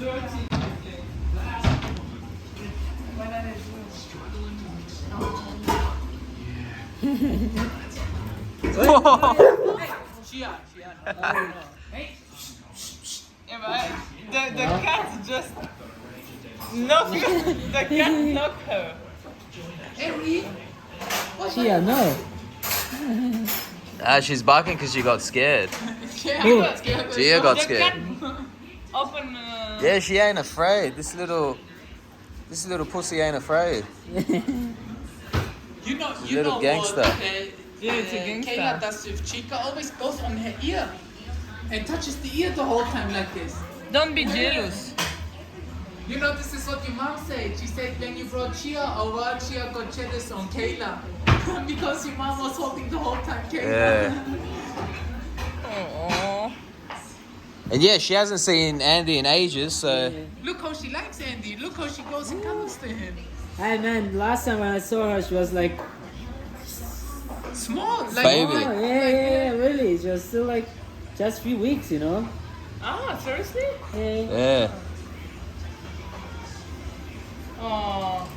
Chia. Hey. The cat just knocked the cat knocked her. Hey, Chia, no. She's barking because she got scared. Gia got scared. Open. Yeah, she ain't afraid. This little pussy ain't afraid. You know little gangster. Yeah, it's a gangster. Kayla does with Chica, always goes on her ear and touches the ear the whole time like this. Don't be jealous. You know, this is what your mom said. She said when you brought Chia over, Chia got jealous on Kayla. Because your mom was holding the whole time Kayla. Yeah. Aww. And yeah, she hasn't seen Andy in ages, so. Look how she likes Andy. Look how she goes and cuddles to him. Hey man, last time when I saw her, she was like, Small, like Baby. oh, yeah, really. She was still like just a few weeks, you know. Ah, seriously? Yeah. Yeah. Oh.